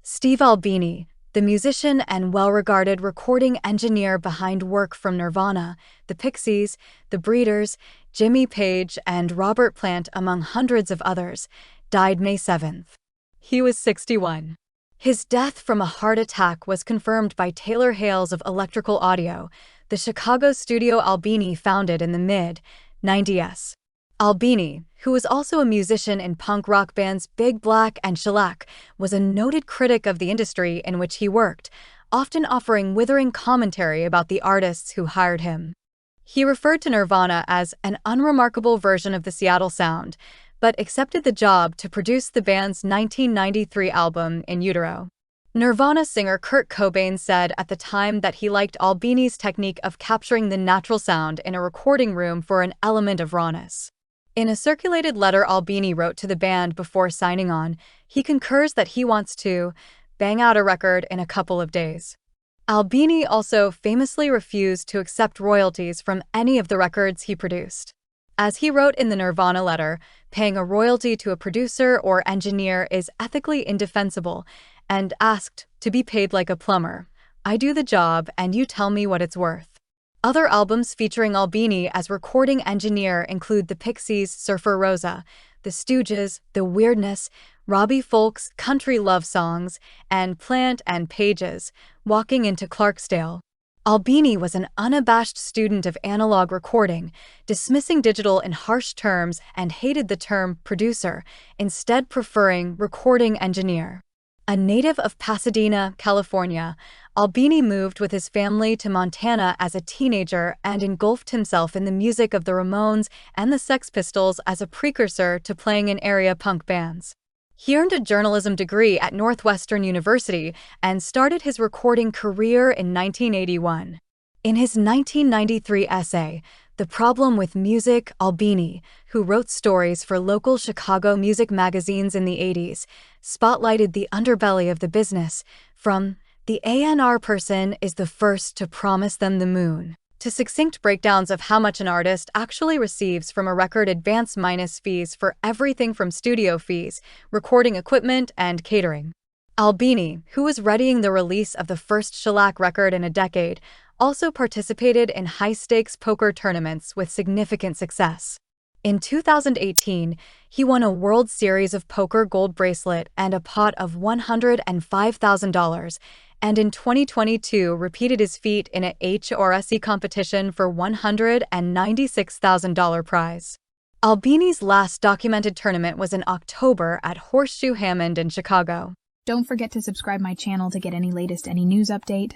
Steve Albini, the musician and well-regarded recording engineer behind work from Nirvana, the Pixies, the Breeders, Jimmy Page, and Robert Plant, among hundreds of others, died May 7th. He was 61. His death from a heart attack was confirmed by Taylor Hales of Electrical Audio, the Chicago studio Albini founded in the mid-90s. Albini, who was also a musician in punk rock bands Big Black and Shellac, was a noted critic of the industry in which he worked, often offering withering commentary about the artists who hired him. He referred to Nirvana as an unremarkable version of the Seattle sound, but accepted the job to produce the band's 1993 album In Utero. Nirvana singer Kurt Cobain said at the time that he liked Albini's technique of capturing the natural sound in a recording room for an element of rawness. In a circulated letter Albini wrote to the band before signing on, he concurs that he wants to bang out a record in a couple of days. Albini also famously refused to accept royalties from any of the records he produced. As he wrote in the Nirvana letter, paying a royalty to a producer or engineer is ethically indefensible, and asked to be paid like a plumber. I do the job and you tell me what it's worth. Other albums featuring Albini as recording engineer include the Pixies' Surfer Rosa, the Stooges' The Weirdness, Robbie Folk's Country Love Songs, and Plant and Page's Walking into Clarksdale. Albini was an unabashed student of analog recording, dismissing digital in harsh terms and hated the term producer, instead preferring recording engineer. A native of Pasadena, California, Albini moved with his family to Montana as a teenager and engulfed himself in the music of the Ramones and the Sex Pistols as a precursor to playing in area punk bands. He earned a journalism degree at Northwestern University and started his recording career in 1981. In his 1993 essay, The Problem with Music, Albini, who wrote stories for local Chicago music magazines in the 80s, spotlighted the underbelly of the business, from "The A&R person is the first to promise them the moon" to succinct breakdowns of how much an artist actually receives from a record, advance minus fees for everything from studio fees, recording equipment, and catering. Albini, who was readying the release of the first shellac record in a decade, also participated in high-stakes poker tournaments with significant success. In 2018, he won a World Series of Poker gold bracelet and a pot of $105,000, and in 2022 repeated his feat in a HRSE competition for $196,000 prize. Albini's last documented tournament was in October at Horseshoe Hammond in Chicago. Don't forget to subscribe my channel to get any news update.